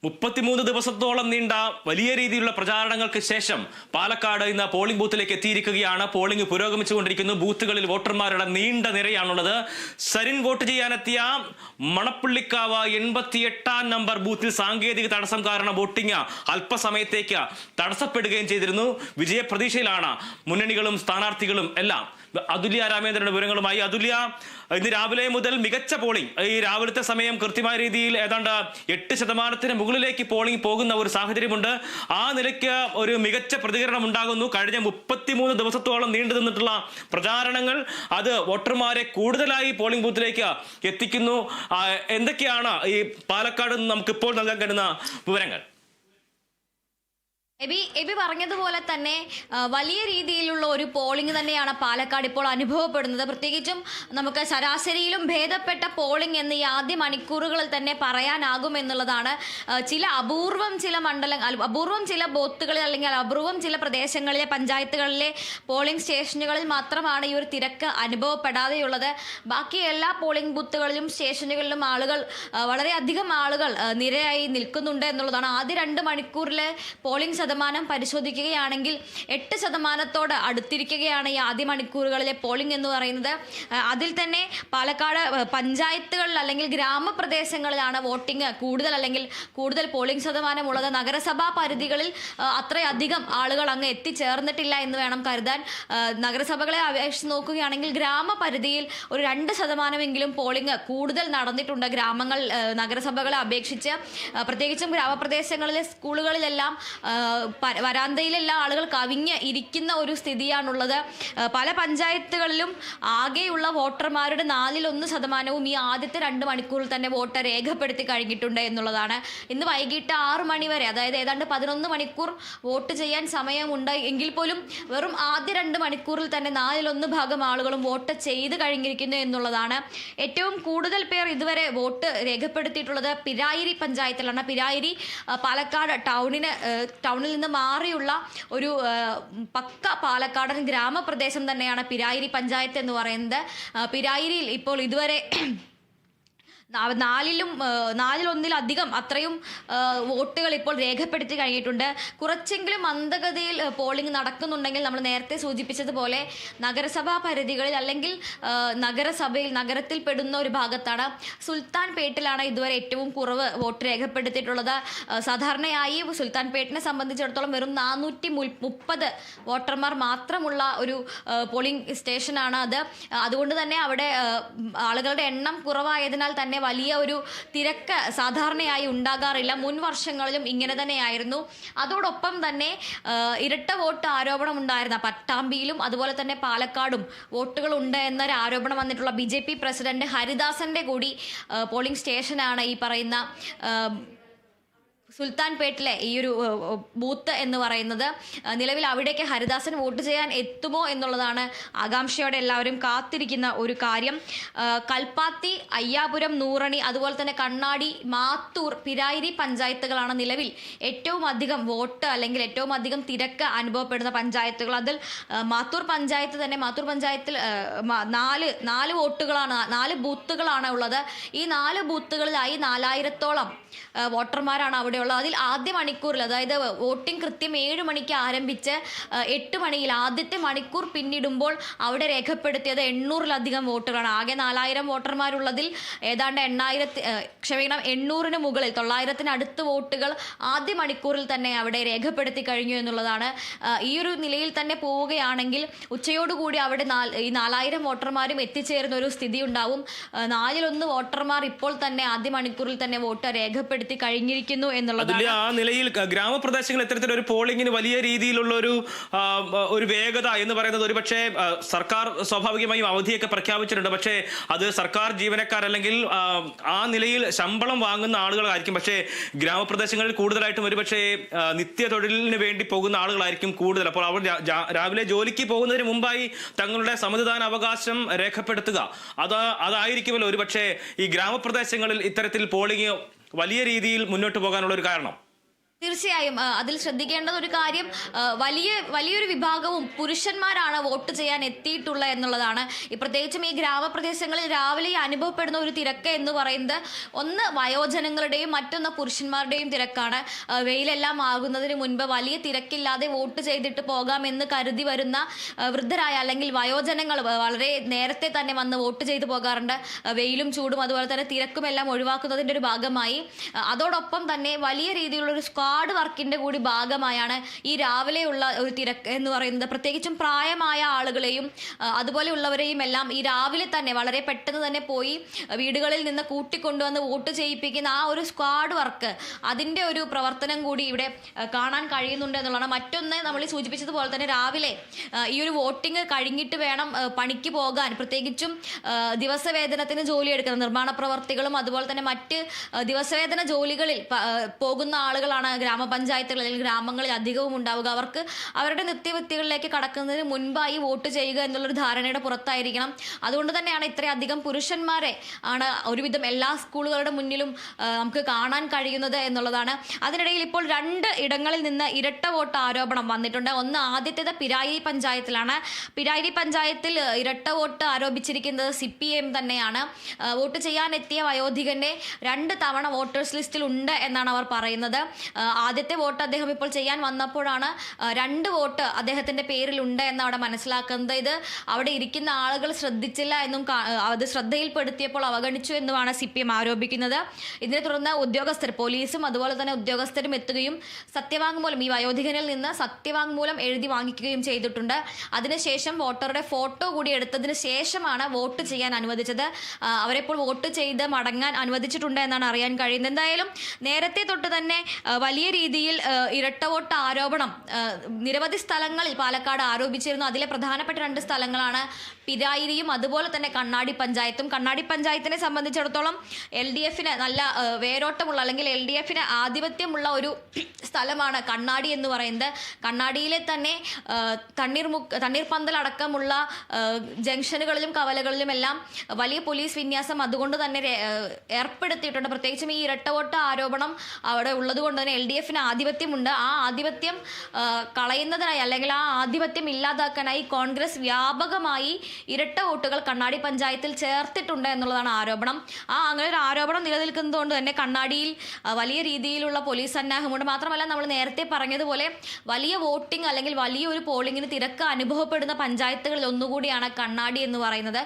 33 ദിവസത്തോളം നീണ്ട വലിയ രീതിയിലുള്ള പ്രചാരണങ്ങൾക്ക് ശേഷം പാലക്കാട് ഇന്ന് പോളിംഗ് ബൂത്തിലേക്ക് എത്തിയിരിക്കുകയാണ്. പോളിംഗ് പുരോഗമിച്ചുകൊണ്ടിരിക്കുന്നു. ബൂത്തുകളിൽ വോട്ടർമാരുടെ നീണ്ട നിരയാണുള്ളത്. സരിൻ വോട്ട് ചെയ്യാനെത്തിയ മണപ്പുള്ളിക്കാവ് 88-ാം നമ്പർ ബൂത്തിൽ സാങ്കേതിക തടസ്സം കാരണം വോട്ടിംഗ് അല്പസമയത്തേക്ക് തടസ്സപ്പെടുകയും ചെയ്തിരുന്നു. വിജയപ്രതീക്ഷയിലാണ് മുന്നണികളും സ്ഥാനാർത്ഥികളും എല്ലാം. അതുല്യ രാമേന്ദ്രന്റെ വിവരങ്ങളുമായി. അതുല്യ, ഇന്ന് രാവിലെ മുതൽ മികച്ച പോളിംഗ്, ഈ രാവിലത്തെ സമയം കൃത്യമായ രീതിയിൽ ഏതാണ്ട് 8% മുകളിലേക്ക് പോളിംഗ് പോകുന്ന ഒരു സാഹചര്യമുണ്ട്. ആ നിലയ്ക്ക് ഒരു മികച്ച പ്രതികരണം ഉണ്ടാകുന്നു. കഴിഞ്ഞ 33 ദിവസത്തോളം നീണ്ടു നിന്നിട്ടുള്ള പ്രചാരണങ്ങൾ അത് വോട്ടർമാരെ കൂടുതലായി പോളിംഗ് ബൂത്തിലേക്ക് എത്തിക്കുന്നു. എന്തൊക്കെയാണ് ഈ പാലക്കാട് നമുക്കിപ്പോൾ നൽകാൻ കഴിയുന്ന വിവരങ്ങൾ? എബി പറഞ്ഞതുപോലെ തന്നെ വലിയ രീതിയിലുള്ള ഒരു പോളിംഗ് തന്നെയാണ് പാലക്കാട് ഇപ്പോൾ അനുഭവപ്പെടുന്നത്. പ്രത്യേകിച്ചും നമുക്ക് ശരാശരിയിലും ഭേദപ്പെട്ട പോളിംഗ് എന്ന് ഈ ആദ്യ മണിക്കൂറുകളിൽ തന്നെ പറയാനാകുമെന്നുള്ളതാണ്. അപൂർവം ചില ബൂത്തുകളിൽ അല്ലെങ്കിൽ അപൂർവം ചില പ്രദേശങ്ങളിലെ പഞ്ചായത്തുകളിലെ പോളിംഗ് സ്റ്റേഷനുകളിൽ മാത്രമാണ് ഈ ഒരു തിരക്ക് അനുഭവപ്പെടാതെയുള്ളത്. ബാക്കി എല്ലാ പോളിംഗ് ബൂത്തുകളിലും സ്റ്റേഷനുകളിലും വളരെയധികം ആളുകൾ നിരയായി നിൽക്കുന്നുണ്ട് എന്നുള്ളതാണ്. ആദ്യ 2 മണിക്കൂറിലെ പോളിംഗ് ശതമാനം പരിശോധിക്കുകയാണെങ്കിൽ 8% അടുത്തിരിക്കുകയാണ് ഈ ആദ്യ മണിക്കൂറുകളിലെ പോളിംഗ് എന്ന് പറയുന്നത്. അതിൽ തന്നെ പാലക്കാട് പഞ്ചായത്തുകളിൽ അല്ലെങ്കിൽ ഗ്രാമപ്രദേശങ്ങളിലാണ് വോട്ടിംഗ് കൂടുതൽ പോളിംഗ് ശതമാനം ഉള്ളത്. നഗരസഭാ പരിധികളിൽ അത്രയധികം ആളുകൾ അങ്ങ് എത്തിച്ചേർന്നിട്ടില്ല എന്ന് വേണം കരുതാൻ. നഗരസഭകളെ അപേക്ഷിച്ച് നോക്കുകയാണെങ്കിൽ ഗ്രാമപരിധിയിൽ ഒരു 2% പോളിംഗ് കൂടുതൽ നടന്നിട്ടുണ്ട് നഗരസഭകളെ അപേക്ഷിച്ച്. പ്രത്യേകിച്ചും ഗ്രാമപ്രദേശങ്ങളിലെ സ്കൂളുകളിലെല്ലാം വരാന്തയിലെല്ലാം ആളുകൾ കവിഞ്ഞ് ഇരിക്കുന്ന ഒരു സ്ഥിതിയാണുള്ളത്. പല പഞ്ചായത്തുകളിലും ആകെയുള്ള വോട്ടർമാരുടെ 1/4% ഈ ആദ്യത്തെ 2 മണിക്കൂറിൽ തന്നെ വോട്ട് രേഖപ്പെടുത്തി കഴിഞ്ഞിട്ടുണ്ട് എന്നുള്ളതാണ്. ഇന്ന് വൈകിട്ട് 6 മണി വരെ, അതായത് ഏതാണ്ട് 11 മണിക്കൂർ വോട്ട് ചെയ്യാൻ സമയമുണ്ട് എങ്കിൽ പോലും വെറും ആദ്യ 2 മണിക്കൂറിൽ തന്നെ 1/4 ആളുകളും വോട്ട് ചെയ്ത് കഴിഞ്ഞിരിക്കുന്നു എന്നുള്ളതാണ്. ഏറ്റവും കൂടുതൽ പേർ ഇതുവരെ വോട്ട് രേഖപ്പെടുത്തിയിട്ടുള്ളത് പിരായിരി പഞ്ചായത്തിലാണ്. പിരായിരി പാലക്കാട് ടൗണിൽ നിന്ന് മാറിയുള്ള ഒരു പക്ക പാലക്കാടൻ ഗ്രാമപ്രദേശം തന്നെയാണ് പിരായിരി പഞ്ചായത്ത് എന്ന് പറയുന്നത്. പിരായിരിയിൽ ഇപ്പോൾ ഇതുവരെ 4/1 അത്രയും വോട്ടുകൾ ഇപ്പോൾ രേഖപ്പെടുത്തി കഴിഞ്ഞിട്ടുണ്ട്. കുറച്ചെങ്കിലും മന്ദഗതിയിൽ പോളിംഗ് നടക്കുന്നുണ്ടെങ്കിൽ നമ്മൾ നേരത്തെ സൂചിപ്പിച്ചതുപോലെ നഗരസഭാ പരിധികളിൽ അല്ലെങ്കിൽ നഗരത്തിൽ പെടുന്ന ഒരു ഭാഗത്താണ്. സുൽത്താൻ പേട്ടിലാണ് ഇതുവരെ ഏറ്റവും കുറവ് വോട്ട് രേഖപ്പെടുത്തിയിട്ടുള്ളത്. സാധാരണയായി സുൽത്താൻ പേട്ടിനെ സംബന്ധിച്ചിടത്തോളം വെറും 430 വോട്ടർമാർ മാത്രമുള്ള ഒരു പോളിംഗ് സ്റ്റേഷനാണ് അത്. അതുകൊണ്ട് തന്നെ അവിടെ ആളുകളുടെ എണ്ണം കുറവായതിനാൽ തന്നെ വലിയ ഒരു തിരക്ക് സാധാരണയായി ഉണ്ടാകാറില്ല. മുൻ വർഷങ്ങളിലും ഇങ്ങനെ തന്നെയായിരുന്നു. അതോടൊപ്പം തന്നെ ഇരട്ട വോട്ട് ആരോപണം ഉണ്ടായിരുന്ന പട്ടാമ്പിയിലും അതുപോലെ തന്നെ പാലക്കാടും വോട്ടുകളുണ്ട് എന്നൊരു ആരോപണം വന്നിട്ടുള്ള BJP പ്രസിഡന്റ് ഹരിദാസന്റെ കൂടി പോളിംഗ് സ്റ്റേഷനാണ് ഈ പറയുന്ന സുൽത്താൻ പേട്ടിലെ ഈ ഒരു ബൂത്ത് എന്ന് പറയുന്നത്. നിലവിൽ അവിടേക്ക് ഹരിദാസൻ വോട്ട് ചെയ്യാൻ എത്തുമോ എന്നുള്ളതാണ് ആകാംക്ഷയോടെ എല്ലാവരും കാത്തിരിക്കുന്ന ഒരു കാര്യം. കൽപ്പാത്തി, അയ്യാപുരം, നൂറണി, അതുപോലെ തന്നെ കണ്ണാടി, മാത്തൂർ, പിരായിരി പഞ്ചായത്തുകളാണ് നിലവിൽ ഏറ്റവും അധികം വോട്ട് അല്ലെങ്കിൽ ഏറ്റവും അധികം തിരക്ക് അനുഭവപ്പെടുന്ന പഞ്ചായത്തുകൾ. അതിൽ മാത്തൂർ പഞ്ചായത്തിൽ 4 വോട്ടുകളാണ്, 4 ബൂത്തുകളാണ് ഉള്ളത്. ഈ 4 ബൂത്തുകളിലായി 4000-ഓളം വോട്ടർമാരാണ് അവിടെയുള്ളത്. അതിൽ ആദ്യ മണിക്കൂറിൽ, അതായത് വോട്ടിംഗ് കൃത്യം 7 മണിക്ക് ആരംഭിച്ച് 8 മണിയിൽ ആദ്യത്തെ മണിക്കൂർ പിന്നിടുമ്പോൾ അവിടെ രേഖപ്പെടുത്തിയത് 800-ലധികം വോട്ടുകളാണ്. ആകെ 4000 വോട്ടർമാരുള്ളതിൽ ഏതാണ്ട് 800-ന് മുകളിൽ 900-ന് അടുത്ത് വോട്ടുകൾ ആദ്യ മണിക്കൂറിൽ തന്നെ അവിടെ രേഖപ്പെടുത്തി കഴിഞ്ഞു എന്നുള്ളതാണ്. ഈ ഒരു നിലയിൽ തന്നെ പോവുകയാണെങ്കിൽ ഉച്ചയോടുകൂടി അവിടെ ഈ 4000 വോട്ടർമാരും എത്തിച്ചേരുന്ന ഒരു സ്ഥിതി ഉണ്ടാവും. 4/1 വോട്ടർമാർ ഇപ്പോൾ തന്നെ ആദ്യ മണിക്കൂറിൽ തന്നെ വോട്ട് രേഖപ്പെടുത്തി കഴിഞ്ഞിരിക്കുന്നു എന്നുള്ളത്. ആ നിലയിൽ ഗ്രാമപ്രദേശങ്ങളിൽ ഇത്തരത്തിലൊരു പോളിംഗിന് വലിയ രീതിയിലുള്ള ഒരു വേഗത എന്ന് പറയുന്നത് ഒരുപക്ഷെ സർക്കാർ സ്വാഭാവികമായും അവധിയൊക്കെ പ്രഖ്യാപിച്ചിട്ടുണ്ട്. പക്ഷേ അത് സർക്കാർ ജീവനക്കാർ അല്ലെങ്കിൽ ആ നിലയിൽ ശമ്പളം വാങ്ങുന്ന ആളുകളായിരിക്കും. പക്ഷേ ഗ്രാമപ്രദേശങ്ങളിൽ കൂടുതലായിട്ടും ഒരുപക്ഷെ നിത്യ തൊഴിലിന് വേണ്ടി പോകുന്ന ആളുകളായിരിക്കും കൂടുതൽ. അപ്പോൾ അവർ രാവിലെ ജോലിക്ക് പോകുന്നതിന് മുമ്പായി തങ്ങളുടെ സമ്മതിദാന അവകാശം രേഖപ്പെടുത്തുക അതായിരിക്കുമല്ലോ ഒരുപക്ഷെ ഈ ഗ്രാമപ്രദേശങ്ങളിൽ ഇത്തരത്തിൽ പോളിംഗ് വലിയ രീതിയിൽ മുന്നോട്ട് പോകാനുള്ള ഒരു കാരണം. തീർച്ചയായും അതിൽ ശ്രദ്ധിക്കേണ്ടത് ഒരു കാര്യം, വലിയൊരു വിഭാഗവും പുരുഷന്മാരാണ് വോട്ട് ചെയ്യാൻ എത്തിയിട്ടുള്ളത് എന്നുള്ളതാണ്. പ്രത്യേകിച്ചും ഈ ഗ്രാമപ്രദേശങ്ങളിൽ രാവിലെ അനുഭവപ്പെടുന്ന ഒരു തിരക്ക് എന്ന് പറയുന്നത് ഒന്ന് വയോജനങ്ങളുടെയും മറ്റൊന്ന് പുരുഷന്മാരുടെയും തിരക്കാണ്. വെയിലെല്ലാം ആകുന്നതിന് മുൻപ് വലിയ തിരക്കില്ലാതെ വോട്ട് ചെയ്തിട്ട് പോകാമെന്ന് കരുതി വരുന്ന വൃദ്ധരായ അല്ലെങ്കിൽ വയോജനങ്ങൾ വളരെ നേരത്തെ തന്നെ വന്ന് വോട്ട് ചെയ്തു പോകാറുണ്ട്. വെയിലും ചൂടും അതുപോലെ തന്നെ തിരക്കും എല്ലാം ഒഴിവാക്കുന്നതിൻ്റെ ഒരു ഭാഗമായി. അതോടൊപ്പം തന്നെ വലിയ രീതിയിലുള്ള ഒരു സ്ക്വാഡ് വർക്കിന്റെ കൂടി ഭാഗമായാണ് ഈ രാവിലെയുള്ള ഒരു തിരക്ക് എന്ന് പറയുന്നത്. പ്രത്യേകിച്ചും പ്രായമായ ആളുകളെയും അതുപോലെയുള്ളവരെയും എല്ലാം ഈ രാവിലെ തന്നെ വളരെ പെട്ടെന്ന് തന്നെ പോയി വീടുകളിൽ നിന്ന് കൂട്ടിക്കൊണ്ടുവന്ന് വോട്ട് ചെയ്യിപ്പിക്കുന്ന ആ ഒരു സ്ക്വാഡ് വർക്ക്, അതിൻ്റെ ഒരു പ്രവർത്തനം കൂടി ഇവിടെ കാണാൻ കഴിയുന്നുണ്ട് എന്നുള്ളതാണ്. മറ്റൊന്ന്, നമ്മൾ സൂചിപ്പിച്ചതുപോലെ തന്നെ രാവിലെ ഈ ഒരു വോട്ടിംഗ് കഴിഞ്ഞിട്ട് വേണം പണിക്ക് പോകാൻ. പ്രത്യേകിച്ചും ദിവസവേതനത്തിന് ജോലിയെടുക്കുന്ന നിർമ്മാണ പ്രവർത്തികളും അതുപോലെ തന്നെ മറ്റ് ദിവസവേതന ജോലികളിൽ പോകുന്ന ആളുകളാണ് ഗ്രാമപഞ്ചായത്തുകളിൽ അല്ലെങ്കിൽ ഗ്രാമങ്ങളിൽ അധികവും ഉണ്ടാവുക. അവർക്ക് അവരുടെ നിത്യവൃത്തികളിലേക്ക് കടക്കുന്നതിന് മുൻപായി വോട്ട് ചെയ്യുക എന്നുള്ളൊരു ധാരണയുടെ പുറത്തായിരിക്കണം. അതുകൊണ്ട് തന്നെയാണ് ഇത്രയധികം പുരുഷന്മാരെ ആണ് ഒരുവിധം എല്ലാ സ്കൂളുകളുടെ മുന്നിലും നമുക്ക് കാണാൻ കഴിയുന്നത് എന്നുള്ളതാണ്. അതിനിടയിൽ ഇപ്പോൾ 2 ഇടങ്ങളിൽ നിന്ന് ഇരട്ട വോട്ട് ആരോപണം വന്നിട്ടുണ്ട്. ഒന്ന്, ആദ്യത്തേത് പിരായിരി പഞ്ചായത്തിലാണ്. പിരായിരി പഞ്ചായത്തിൽ ഇരട്ട വോട്ട് ആരോപിച്ചിരിക്കുന്നത് CPM തന്നെയാണ്. വോട്ട് ചെയ്യാനെത്തിയ വയോധികന്റെ 2 തവണ വോട്ടേഴ്സ് ലിസ്റ്റിൽ ഉണ്ട് എന്നാണ് അവർ പറയുന്നത്. ആദ്യത്തെ വോട്ട് അദ്ദേഹം ഇപ്പോൾ ചെയ്യാൻ വന്നപ്പോഴാണ് 2 വോട്ട് അദ്ദേഹത്തിന്റെ പേരിലുണ്ട് എന്ന് അവിടെ മനസ്സിലാക്കുന്നത്. ഇത് അവിടെ ഇരിക്കുന്ന ആളുകൾ ശ്രദ്ധിച്ചില്ല എന്നും അത് ശ്രദ്ധയിൽപ്പെടുത്തിയപ്പോൾ അവഗണിച്ചു എന്നുമാണ് CPM ആരോപിക്കുന്നത്. ഇതിനെ തുടർന്ന് ഉദ്യോഗസ്ഥർ, പോലീസും അതുപോലെ തന്നെ ഉദ്യോഗസ്ഥരും എത്തുകയും സത്യവാങ്മൂലം, ഈ വയോധികനിൽ നിന്ന് സത്യവാങ്മൂലം എഴുതി വാങ്ങിക്കുകയും ചെയ്തിട്ടുണ്ട്. അതിനുശേഷം വോട്ടറുടെ ഫോട്ടോ കൂടി എടുത്തതിന് ശേഷമാണ് വോട്ട് ചെയ്യാൻ അനുവദിച്ചത്. അവരെപ്പോൾ വോട്ട് ചെയ്ത് മടങ്ങാൻ അനുവദിച്ചിട്ടുണ്ട് എന്നാണ് അറിയാൻ കഴിയുന്നത്. എന്തായാലും നേരത്തെ തൊട്ട് തന്നെ വലിയ രീതിയിൽ ഇരട്ട വോട്ട് ആരോപണം നിരവധി സ്ഥലങ്ങളിൽ പാലക്കാട് ആരോപിച്ചിരുന്നു. അതിലെ പ്രധാനപ്പെട്ട 2 സ്ഥലങ്ങളാണ് പിരായിരിയും അതുപോലെ തന്നെ കണ്ണാടി പഞ്ചായത്തും. കണ്ണാടി പഞ്ചായത്തിനെ സംബന്ധിച്ചിടത്തോളം LDFന് നല്ല വേരോട്ടമുള്ള അല്ലെങ്കിൽ LDFന് ആധിപത്യമുള്ള ഒരു സ്ഥലമാണ് കണ്ണാടി എന്ന് പറയുന്നത്. കണ്ണാടിയിലെ തന്നെ തണ്ണീർപന്തൽ അടക്കമുള്ള ജംഗ്ഷനുകളിലും കവലകളിലും എല്ലാം വലിയ പോലീസ് വിന്യാസം അതുകൊണ്ട് തന്നെ ഏർപ്പെടുത്തിയിട്ടുണ്ട്. പ്രത്യേകിച്ചും ഈ ഇരട്ട വോട്ട് ആരോപണം അവിടെ ഉള്ളത് കൊണ്ട് തന്നെ LDFന് ആധിപത്യമുണ്ട്. ആ ആധിപത്യം കളയുന്നതിനായി അല്ലെങ്കിൽ ആ ആധിപത്യം ഇല്ലാതാക്കാനായി കോൺഗ്രസ് വ്യാപകമായി ഇരട്ട വോട്ടുകൾ കണ്ണാടി പഞ്ചായത്തിൽ ചേർത്തിട്ടുണ്ട് എന്നുള്ളതാണ് ആരോപണം. അങ്ങനെ ഒരു ആരോപണം നിലനിൽക്കുന്നത് കൊണ്ട് തന്നെ കണ്ണാടിയിൽ വലിയ രീതിയിലുള്ള പോലീസ് സന്നാഹമുണ്ട്. മാത്രമല്ല, നമ്മൾ നേരത്തെ പറഞ്ഞതുപോലെ വലിയ വോട്ടിംഗ് അല്ലെങ്കിൽ വലിയൊരു പോളിംഗിന് തിരക്ക് അനുഭവപ്പെടുന്ന പഞ്ചായത്തുകളിൽ ഒന്നുകൂടിയാണ് കണ്ണാടി എന്ന് പറയുന്നത്.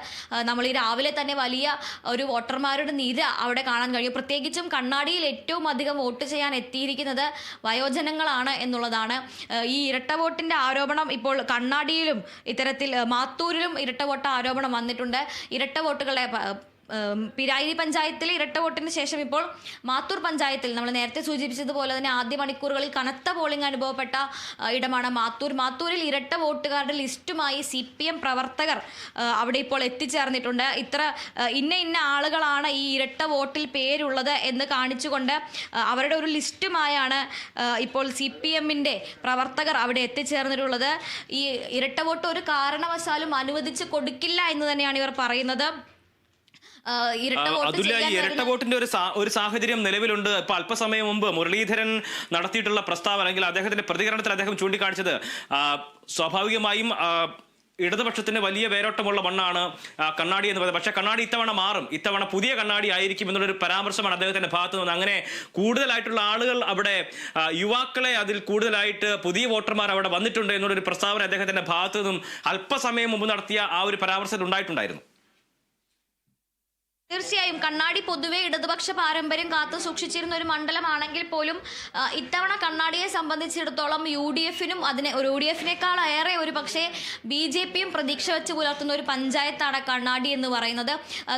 നമ്മൾ ഈ രാവിലെ തന്നെ വലിയ ഒരു വോട്ടർമാരുടെ നിര അവിടെ കാണാൻ കഴിയും. പ്രത്യേകിച്ചും കണ്ണാടിയിൽ ഏറ്റവും അധികം വോട്ട് ചെയ്യാൻ എത്തിയിരിക്കുന്നത് വയോജനങ്ങളാണ് എന്നുള്ളതാണ്. ഈ ഇരട്ട വോട്ടിന്റെ ആരോപണം ഇപ്പോൾ കണ്ണാടിയിലും ഇത്തരത്തിൽ മാത്തൂരിലും ഇരട്ട വോട്ട് ആരോപണം വന്നിട്ടുണ്ട്. ഇരട്ട വോട്ടുകളെ പിരായിരി പഞ്ചായത്തിലെ ഇരട്ട വോട്ടിന് ശേഷം ഇപ്പോൾ മാത്തൂർ പഞ്ചായത്തിൽ നമ്മൾ നേരത്തെ സൂചിപ്പിച്ചതുപോലെ തന്നെ ആദ്യ മണിക്കൂറുകളിൽ കനത്ത പോളിംഗ് അനുഭവപ്പെട്ട ഇടമാണ് മാത്തൂർ. മാത്തൂരിൽ ഇരട്ട വോട്ടുകാരുടെ ലിസ്റ്റുമായി CPM പ്രവർത്തകർ അവിടെ ഇപ്പോൾ എത്തിച്ചേർന്നിട്ടുണ്ട്. ഇന്ന ആളുകളാണ് ഈ ഇരട്ട വോട്ടിൽ പേരുള്ളത് എന്ന് കാണിച്ചുകൊണ്ട് അവരുടെ ഒരു ലിസ്റ്റുമായാണ് ഇപ്പോൾ CPMന്റെ പ്രവർത്തകർ അവിടെ എത്തിച്ചേർന്നിട്ടുള്ളത്. ഈ ഇരട്ട വോട്ട് ഒരു കാരണവശാലും അനുവദിച്ച് കൊടുക്കില്ല എന്ന് തന്നെയാണ് ഇവർ പറയുന്നത്. ഇരട്ട വോട്ടിന്റെ ഒരു സാഹചര്യം നിലവിലുണ്ട്. ഇപ്പൊ അല്പസമയം മുമ്പ് മുരളീധരൻ നടത്തിയിട്ടുള്ള പ്രസ്താവന അല്ലെങ്കിൽ അദ്ദേഹത്തിന്റെ പ്രതികരണത്തിൽ അദ്ദേഹം ചൂണ്ടിക്കാണിച്ചത് സ്വാഭാവികമായും ഇടതുപക്ഷത്തിന് വലിയ വേരോട്ടമുള്ള മണ്ണാണ് കണ്ണാടി എന്ന് പറയുന്നത്. പക്ഷേ കണ്ണാടി ഇത്തവണ മാറും, ഇത്തവണ പുതിയ കണ്ണാടി ആയിരിക്കും എന്നുള്ളൊരു പരാമർശമാണ് അദ്ദേഹത്തിന്റെ ഭാഗത്തു നിന്ന്. അങ്ങനെ കൂടുതലായിട്ടുള്ള ആളുകൾ അവിടെ, യുവാക്കളെ അതിൽ കൂടുതലായിട്ട് പുതിയ വോട്ടർമാർ അവിടെ വന്നിട്ടുണ്ട് എന്നുള്ളൊരു പ്രസ്താവന അദ്ദേഹത്തിന്റെ ഭാഗത്തു നിന്നും അല്പസമയം മുമ്പ് നടത്തിയ ആ ഒരു പരാമർശത്തിൽ ഉണ്ടായിട്ടുണ്ടായിരുന്നു. തീർച്ചയായും കണ്ണാടി പൊതുവെ ഇടതുപക്ഷ പാരമ്പര്യം കാത്തു സൂക്ഷിച്ചിരുന്ന ഒരു മണ്ഡലമാണെങ്കിൽ പോലും ഇത്തവണ കണ്ണാടിയെ സംബന്ധിച്ചിടത്തോളം UDFനേക്കാൾ ഏറെ ഒരു പക്ഷേ BJPയും പ്രതീക്ഷ വെച്ച് പുലർത്തുന്ന ഒരു പഞ്ചായത്താണ് കണ്ണാടി എന്ന് പറയുന്നത്.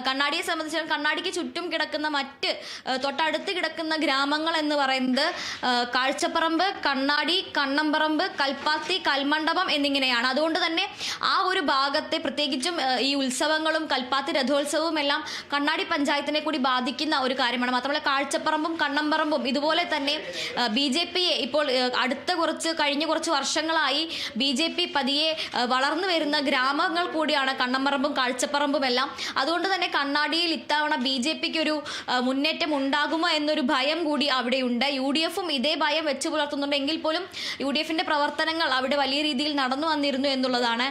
കണ്ണാടിയെ സംബന്ധിച്ചിടത്തോളം കണ്ണാടിക്ക് ചുറ്റും കിടക്കുന്ന മറ്റ് തൊട്ടടുത്ത് കിടക്കുന്ന ഗ്രാമങ്ങൾ എന്ന് പറയുന്നത് കാഴ്ചപ്പറമ്പ്, കണ്ണാടി, കണ്ണമ്പറമ്പ്, കൽപ്പാത്തി, കൽമണ്ഡപം എന്നിങ്ങനെയാണ്. അതുകൊണ്ട് തന്നെ ആ ഒരു ഭാഗത്തെ പ്രത്യേകിച്ചും ഈ ഉത്സവങ്ങളും കൽപ്പാത്തി രഥോത്സവവും എല്ലാം കണ്ണാടി പഞ്ചായത്തിനെ കൂടി ബാധിക്കുന്ന ഒരു കാര്യമാണ്. മാത്രമല്ല കാഴ്ചപ്പറമ്പും കണ്ണമ്പറമ്പും ഇതുപോലെ തന്നെ BJP ഇപ്പോൾ കഴിഞ്ഞ കുറച്ച് വർഷങ്ങളായി BJP പതിയെ വളർന്നു വരുന്ന ഗ്രാമങ്ങൾ കൂടിയാണ് കണ്ണമ്പറമ്പും കാഴ്ചപ്പറമ്പും എല്ലാം. അതുകൊണ്ട് തന്നെ കണ്ണാടിയിൽ ഇത്തവണ BJPക്ക് ഒരു മുന്നേറ്റം ഉണ്ടാകുമോ എന്നൊരു ഭയം കൂടി അവിടെയുണ്ട്. UDFും ഇതേ ഭയം വെച്ചു പുലർത്തുന്നുണ്ടെങ്കിൽ പോലും UDFിന്റെ പ്രവർത്തനങ്ങൾ അവിടെ വലിയ രീതിയിൽ നടന്നു വന്നിരുന്നു എന്നുള്ളതാണ്.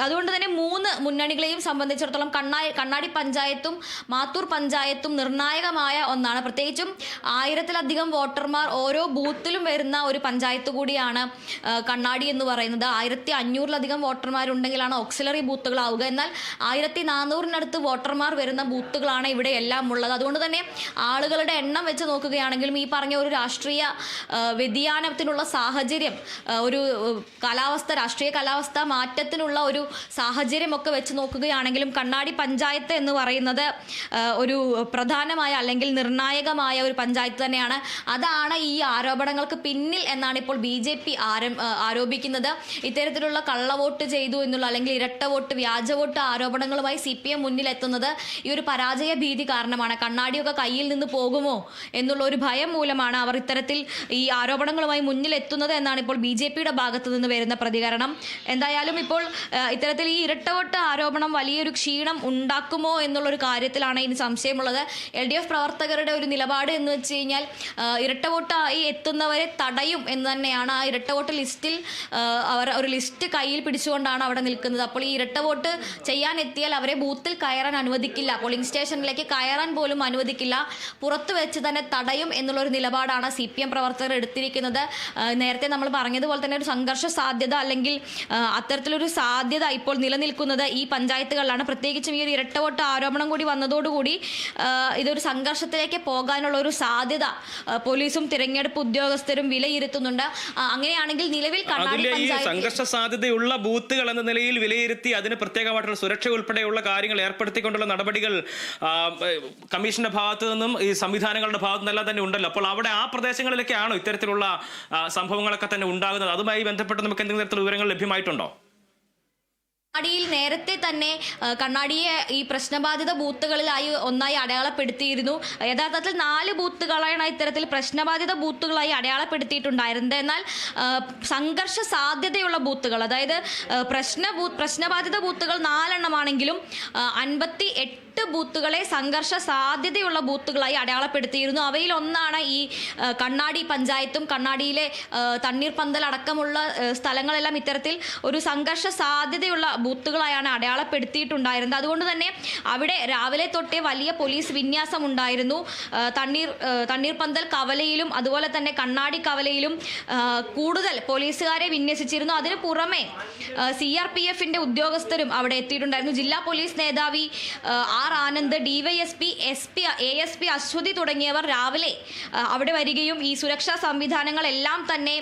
അതുകൊണ്ട് തന്നെ 3 മുന്നണികളെയും സംബന്ധിച്ചിടത്തോളം കണ്ണാടി പഞ്ചായത്തും മാത്തൂർ പഞ്ചായത്തും നിർണായകമായ ഒന്നാണ്. പ്രത്യേകിച്ചും 1000-ലധികം വോട്ടർമാർ ഓരോ ബൂത്തിലും വരുന്ന ഒരു പഞ്ചായത്ത് കൂടിയാണ് കണ്ണാടി എന്ന് പറയുന്നത്. 1500-ലധികം വോട്ടർമാരുണ്ടെങ്കിലാണ് ഓക്സിലറി ബൂത്തുകളാവുക. എന്നാൽ 1400-നടുത്ത് വോട്ടർമാർ വരുന്ന ബൂത്തുകളാണ് ഇവിടെ എല്ലാം ഉള്ളത്. അതുകൊണ്ട് തന്നെ ആളുകളുടെ എണ്ണം വെച്ച് നോക്കുകയാണെങ്കിലും ഈ പറഞ്ഞ ഒരു രാഷ്ട്രീയ വ്യതിയാനത്തിനുള്ള സാഹചര്യം, ഒരു രാഷ്ട്രീയ കാലാവസ്ഥ മാറ്റത്തിനുള്ള ഒരു സാഹചര്യമൊക്കെ വെച്ച് നോക്കുകയാണെങ്കിലും കണ്ണാടി പഞ്ചായത്ത് എന്ന് പറയുന്നത് ഒരു പ്രധാനമായ അല്ലെങ്കിൽ നിർണായകമായ ഒരു പഞ്ചായത്ത് തന്നെയാണ്. അതാണ് ഈ ആരോപണങ്ങൾക്ക് പിന്നിൽ എന്നാണ് ഇപ്പോൾ BJP ആരോപിക്കുന്നത്. ഇത്തരത്തിലുള്ള കള്ളവോട്ട് ചെയ്തു എന്നുള്ള അല്ലെങ്കിൽ ഇരട്ട വോട്ട്, വ്യാജ വോട്ട് ആരോപണങ്ങളുമായി CPM മുന്നിലെത്തുന്നത് ഈ ഒരു പരാജയ ഭീതി കാരണമാണ്. കണ്ണാടിയൊക്കെ കയ്യിൽ നിന്ന് പോകുമോ എന്നുള്ള ഒരു ഭയം മൂലമാണ് അവർ ഇത്തരത്തിൽ ഈ ആരോപണങ്ങളുമായി മുന്നിലെത്തുന്നത് എന്നാണ് ഇപ്പോൾ BJPയുടെ ഭാഗത്തു നിന്ന് വരുന്ന പ്രതികരണം. എന്തായാലും ഇപ്പോൾ ഇത്തരത്തിൽ ഈ ഇരട്ട വോട്ട് ആരോപണം വലിയൊരു ക്ഷീണം ഉണ്ടാക്കുമോ എന്നുള്ളൊരു കാര്യത്തിലാണ് ഇനി സംശയമുള്ളത്. LDF പ്രവർത്തകരുടെ ഒരു നിലപാട് എന്ന് വെച്ച് കഴിഞ്ഞാൽ ഇരട്ട വോട്ടായി എത്തുന്നവരെ തടയും എന്ന് തന്നെയാണ്. ആ ഇരട്ട വോട്ട് ലിസ്റ്റിൽ അവർ ഒരു ലിസ്റ്റ് കയ്യിൽ പിടിച്ചുകൊണ്ടാണ് അവിടെ നിൽക്കുന്നത്. അപ്പോൾ ഈ ഇരട്ട വോട്ട് ചെയ്യാൻ എത്തിയാൽ അവരെ ബൂത്തിൽ കയറാൻ അനുവദിക്കില്ല, പോളിംഗ് സ്റ്റേഷനിലേക്ക് കയറാൻ പോലും അനുവദിക്കില്ല, പുറത്തു വെച്ച് തന്നെ തടയും എന്നുള്ളൊരു നിലപാടാണ് CPM പ്രവർത്തകർ എടുത്തിരിക്കുന്നത്. നേരത്തെ നമ്മൾ പറഞ്ഞതുപോലെ തന്നെ ഒരു സംഘർഷ സാധ്യത അല്ലെങ്കിൽ അത്തരത്തിലൊരു സാധ്യത ഇപ്പോൾ നിലനിൽക്കുന്നത് ഈ പഞ്ചായത്തുകളിലാണ്. പ്രത്യേകിച്ചും ഈ ഒരു ഇരട്ട വോട്ട് ആരോപണം കൂടി വന്നതോടുകൂടി ഇതൊരു സംഘർഷത്തിലേക്ക് പോകാനുള്ള ഒരു സാധ്യത പോലീസും തിരഞ്ഞെടുപ്പ് ഉദ്യോഗസ്ഥരും വിലയിരുത്തുന്നുണ്ട്. അങ്ങനെയാണെങ്കിൽ നിലവിൽ കണ്ണാടി പഞ്ചായത്ത് സംഘർഷ സാധ്യതയുള്ള ബൂത്തുകൾ എന്ന നിലയിൽ വിലയിരുത്തി അതിന് പ്രത്യേകമായിട്ടുള്ള സുരക്ഷ ഉൾപ്പെടെയുള്ള കാര്യങ്ങൾ ഏർപ്പെടുത്തിക്കൊണ്ടുള്ള നടപടികൾ കമ്മീഷന്റെ ഭാഗത്തു നിന്നും ഈ സംവിധാനങ്ങളുടെ ഭാഗത്തു നിന്നെല്ലാം തന്നെ ഉണ്ടല്ലോ. അപ്പോൾ അവിടെ ആ പ്രദേശങ്ങളിലൊക്കെയാണോ ഇത്തരത്തിലുള്ള സംഭവങ്ങളൊക്കെ തന്നെ ഉണ്ടാകുന്നത്? അതുമായി ബന്ധപ്പെട്ട് നമുക്ക് എന്തെങ്കിലും തരത്തിലുള്ള വിവരങ്ങൾ ലഭ്യമായിട്ടുണ്ടോ? കണ്ണാടിയിൽ നേരത്തെ തന്നെ കണ്ണാടിയെ ഈ പ്രശ്നബാധിത ബൂത്തുകളിലായി ഒന്നായി അടയാളപ്പെടുത്തിയിരുന്നു. യഥാർത്ഥത്തിൽ 4 ബൂത്തുകളാണ് ഇത്തരത്തിൽ പ്രശ്നബാധിത ബൂത്തുകളായി അടയാളപ്പെടുത്തിയിട്ടുണ്ടായിരുന്നത്. എന്നാൽ സംഘർഷ സാധ്യതയുള്ള ബൂത്തുകൾ, അതായത് പ്രശ്നബാധിത ബൂത്തുകൾ 4 എണ്ണമാണെങ്കിലും 58 ബൂത്തുകളെ സംഘർഷ സാധ്യതയുള്ള ബൂത്തുകളായി അടയാളപ്പെടുത്തിയിരുന്നു. അവയിൽ ഒന്നാണ് ഈ കണ്ണാടി പഞ്ചായത്തും. കണ്ണാടിയിലെ തണ്ണീർപന്തൽ അടക്കമുള്ള സ്ഥലങ്ങളെല്ലാം ഇത്തരത്തിൽ ഒരു സംഘർഷ സാധ്യതയുള്ള ബൂത്തുകളായാണ് അടയാളപ്പെടുത്തിയിട്ടുണ്ടായിരുന്നത്. അതുകൊണ്ട് തന്നെ അവിടെ രാവിലെ തൊട്ടേ വലിയ പോലീസ് വിന്യാസം ഉണ്ടായിരുന്നു. തണ്ണീർപന്തൽ കവലയിലും അതുപോലെ തന്നെ കണ്ണാടി കവലയിലും കൂടുതൽ പോലീസുകാരെ വിന്യസിച്ചിരുന്നു. അതിനു പുറമെ CRPFന്റെ ഉദ്യോഗസ്ഥരും അവിടെ എത്തിയിട്ടുണ്ടായിരുന്നു. ജില്ലാ പോലീസ് മേധാവി R. Anand, DYSP, SP, ASP Aswathy തുടങ്ങിയവർ രാവിലെ അവിടെ വരികയും ഈ സുരക്ഷാ സംവിധാനങ്ങളെല്ലാം തന്നെ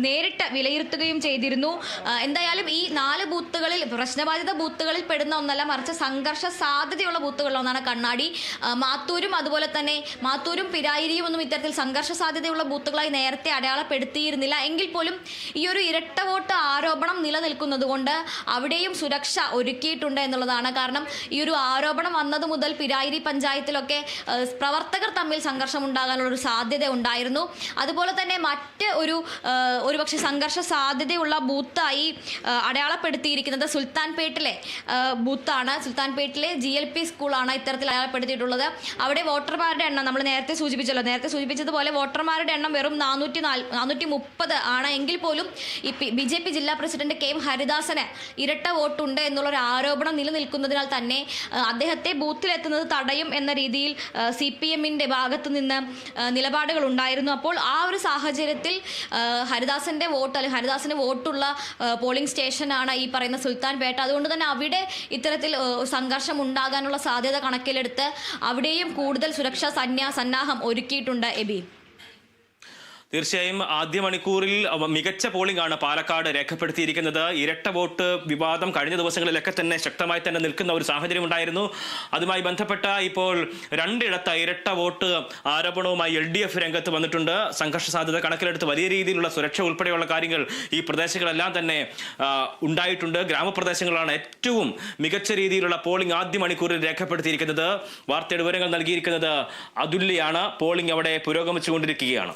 നേരിട്ട് വിലയിരുത്തുകയും ചെയ്തിരുന്നു. എന്തായാലും ഈ 4 ബൂത്തുകളിൽ പ്രശ്നബാധിത ബൂത്തുകളിൽ പെടുന്ന ഒന്നല്ല, മറിച്ച് സംഘർഷ സാധ്യതയുള്ള ബൂത്തുകളിലൊന്നാണ് കണ്ണാടി. മാത്തൂരും അതുപോലെ തന്നെ മാത്തൂരും പിരായിരിയും ഒന്നും ഇത്തരത്തിൽ സംഘർഷ സാധ്യതയുള്ള ബൂത്തുകളായി നേരത്തെ അടയാളപ്പെടുത്തിയിരുന്നില്ല. എങ്കിൽ പോലും ഈ ഒരു ഇരട്ട വോട്ട് ആരോപണം നിലനിൽക്കുന്നത് കൊണ്ട് അവിടെയും സുരക്ഷ ഒരുക്കിയിട്ടുണ്ട് എന്നുള്ളതാണ്. കാരണം ഈ ഒരു ആരോപണം വന്നത് മുതൽ പിരായിരി പഞ്ചായത്തിലൊക്കെ പ്രവർത്തകർ തമ്മിൽ സംഘർഷം ഉണ്ടാകാനുള്ള ഒരു സാധ്യത ഉണ്ടായിരുന്നു. അതുപോലെ തന്നെ മറ്റ് ഒരുപക്ഷെ സംഘർഷ സാധ്യതയുള്ള ബൂത്തായി അടയാളപ്പെടുത്തിയിരിക്കുന്നത് സുൽത്താൻപേട്ടിലെ ബൂത്താണ്. സുൽത്താൻപേട്ടിലെ GLP സ്കൂളാണ് ഇത്തരത്തിൽ അടയാളപ്പെടുത്തിയിട്ടുള്ളത്. അവിടെ വോട്ടർമാരുടെ എണ്ണം നമ്മൾ നേരത്തെ സൂചിപ്പിച്ചതുപോലെ വോട്ടർമാരുടെ എണ്ണം വെറും 430 ആണ്. എങ്കിൽ പോലും ഈ BJP ജില്ലാ പ്രസിഡന്റ് KM ഹരിദാസന് ഇരട്ട വോട്ടുണ്ട് എന്നുള്ളൊരു ആരോപണം നിലനിൽക്കുന്നതിനാൽ തന്നെ അദ്ദേഹത്തെ ബൂത്തിലെത്തുന്നത് തടയും എന്ന രീതിയിൽ CPMന്റെ ഭാഗത്തു നിന്ന് നിലപാടുകൾ ഉണ്ടായിരുന്നു. അപ്പോൾ ആ ഒരു സാഹചര്യത്തിൽ ഹരിദാസിന് വോട്ടുള്ള പോളിംഗ് സ്റ്റേഷനാണ് ഈ പറയുന്ന സുൽത്താൻപേട്ട. അതുകൊണ്ട് തന്നെ അവിടെ ഇത്തരത്തിൽ സംഘർഷം ഉണ്ടാകാനുള്ള സാധ്യത കണക്കിലെടുത്ത് അവിടെയും കൂടുതൽ സുരക്ഷാ സന്നാഹം ഒരുക്കിയിട്ടുണ്ട്. എബി, തീർച്ചയായും ആദ്യ മണിക്കൂറിൽ മികച്ച പോളിംഗ് ആണ് പാലക്കാട് രേഖപ്പെടുത്തിയിരിക്കുന്നത്. ഇരട്ട വോട്ട് വിവാദം കഴിഞ്ഞ ദിവസങ്ങളിലൊക്കെ തന്നെ ശക്തമായി തന്നെ നിൽക്കുന്ന ഒരു സാഹചര്യം ഉണ്ടായിരുന്നു. അതുമായി ബന്ധപ്പെട്ട ഇപ്പോൾ രണ്ടിടത്ത് ഇരട്ട വോട്ട് ആരോപണവുമായി LDF രംഗത്ത് വന്നിട്ടുണ്ട്. സംഘർഷ സാധ്യത കണക്കിലെടുത്ത് വലിയ രീതിയിലുള്ള സുരക്ഷ ഉൾപ്പെടെയുള്ള കാര്യങ്ങൾ ഈ പ്രദേശങ്ങളെല്ലാം തന്നെ ഉണ്ടായിട്ടുണ്ട്. ഗ്രാമപ്രദേശങ്ങളാണ് ഏറ്റവും മികച്ച രീതിയിലുള്ള പോളിംഗ് ആദ്യ മണിക്കൂറിൽ രേഖപ്പെടുത്തിയിരിക്കുന്നത്. വാർത്തയുടെ വിവരങ്ങൾ നൽകിയിരിക്കുന്നത് അതുല്യാണ്. പോളിംഗ് അവിടെ പുരോഗമിച്ചുകൊണ്ടിരിക്കുകയാണ്.